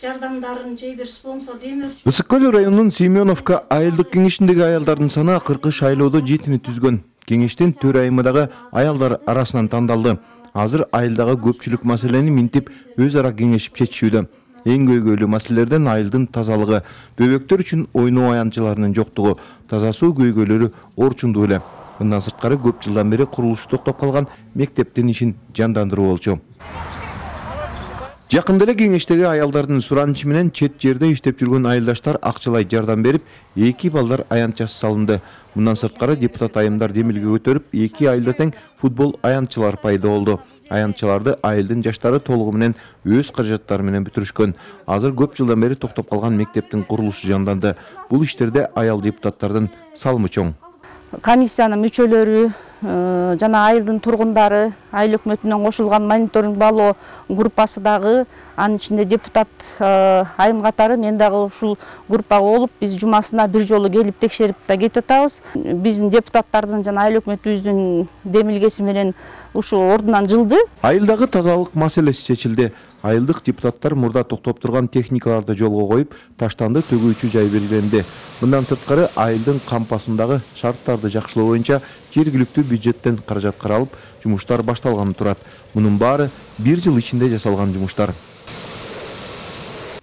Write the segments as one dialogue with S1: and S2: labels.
S1: жардамдарын же бир спонсор демир.
S2: Ысык көл районунун Семеновка айылдык кеңешиндеги аялдардын саны акыркы шайлоодо 7 түзгөн. Кеңештин төрайымы аялдар арасынан тандалды. Азыр айылдагы көпчүлүк маселени минтип өз ара кеңешип чечишүүдө. Эң көйгөйлүү маселелерден айылдын тазалыгы, бөбөктөр үчүн ойноо аянтчыларынын жоктугу, таза суу көйгөйлөрү орчундуу эле. Мындан сырткары көп жылдан бери курулушу токтоп калган мектептин ишин жандандыруу болчу. Жакында эле кеңештеги аялдардын суранычы менен чет жерде иштеп жүргөн айылдаштар акчалай жардам берип, 2 балдар аянтчасы салынды. Мындан сырткары депутат айымдар демилге көтөрүп, 2 айылда тең футбол аянтчылар пайда болду. Аянтчыларды айылдын жаштары толугу менен өз каражаттары менен бүтүрүшкөн. Азыр көп жылдан бери токтоп калган мектептин курулушу жанданды. Бул иштерде аял депутаттардын салымы чоң.
S3: Комиссиянын мүчөлөрү жана айылдын тургундары, айыл өкмөтүнөн кошулган мониторинг балоо группасы дагы, анын ичинде депутат айым катары мен дагы ушул группага болуп, биз жумасына бир жолу келип текшерип да кетип атабыз. Биздин депутаттардын жана айыл өкмөтүбүздүн демилгеси менен ушул ордунан жылды.
S2: Айылдагы тазалык маселеси чечилди. Айылдык депутаттар мурда токтоп турган техникаларды жолго коюп, таштанды төгүүчү жай белгиленди. Мындан сырткары айылдын кампасындагы шарттарды жакшылоо боюнча жергиликтүү бюджеттен каражат каралып, жумуштар башталганы турат. Мунун баары 1 жыл ичинде жасалган жумуштар.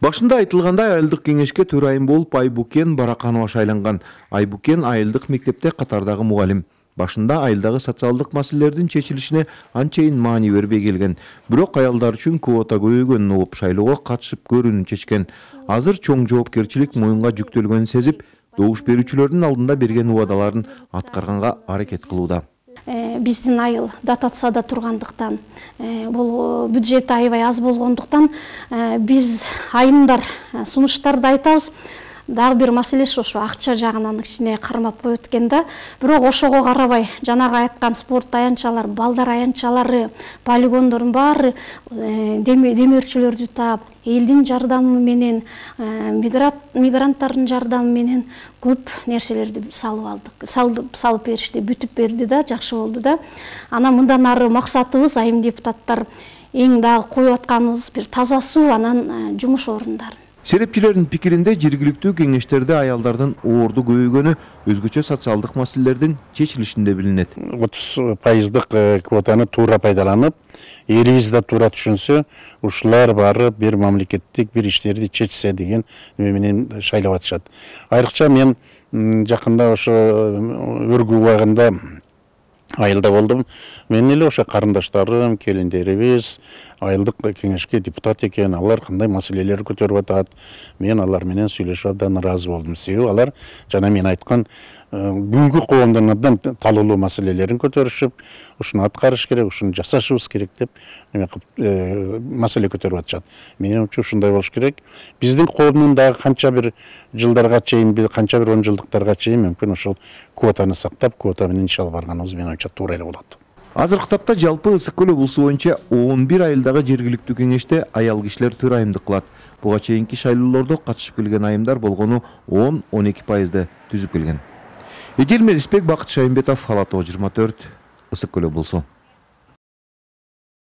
S2: Башында айтылгандай айылдык кеңешке төрайым болуп Айбукен Бараканова шайланган. Айбукен айылдык мектепте катардагы мугалим. Башында айылдагы социалдык маселелердин чечилишине анчейин маани бербей келген. Бирок аялдар үчүн квота көбөйгөнүн угуп шайлоого катышып көрүүнү чечкен. Азыр чоң жоопкерчилик моюнга жүктөлгөнүн сезип, добуш берүүчүлөрдүн алдында берген убадаларын аткарганга аракет кылууда.
S1: Биздин айыл дотацияда тургандыктан, бул бюджет аябай аз болгондуктан, биз айымдар сунуштарды айтабыз. Дагы бир маселеси ошо акча жагынан кичине кармап коет экен да. Бирок ошого карабай, жанагы айткан спорт аянтчалар, балдар аянтчалары, полигондордун баары демөөрчүлөрдү таап, элдин жардамы менен, мигранттардын жардамы менен көп нерселерди салып беришти, бүтүп берди да, жакшы болду да. Анан мындан ары максатыбыз айым депутаттар эң дагы коюп атканыбыз бир таза суу, анан жумуш орундары.
S2: Серепчилердин пикиринде жергиликтүү кеңештерде аялдардын оорду көбөйгөнү өзгөчө социалдык маселелердин чечилишинде билинет.
S4: 30% квотаны туура пайдаланып, элибиз да туура түшүнсө, ушулар баары бир мамлекеттик бир иштерди чечсе деген менен шайлап атышат. Айрыкча мен жакында ошо өргүү убагында айылда болдум. Мен эле ошо карындаштарым, келиндерибиз айылдык кеңешке депутат экен, алар кандай маселелер көтөрүп атат. Мен алар менен сүйлөшүп абдан ыраазы болдум. Себеби алар жана мен айткан бүгүнкү коомдун абдан талуулуу маселелерин көтөрүшүп, ушуну аткарыш керек, ушуну жасашыбыз керек деп маселе көтөрүп атышат. Менимче ушундай болуш керек. Биздин коомдун дагы канча бир жылдарга чейин, канча бир 10 жылдыктарга чейин мүмкүн ошол квотаны сактап, квота менен иш алып барганыбыз менин оюмча туура эле болот.
S2: Азыркы тапта жалпы Ысык көл облусу боюнча 11 айылдагы жергиликтүү кеңеште аял кишилер төрайымдык кылат. Буга чейинки шайлоолордо катышып келген айымдар болгону 10-12% түзүп келген. Эдил Мелисбек, Бакыт Шайымбетов, Ала Тоо 24, Ысык көл облусу.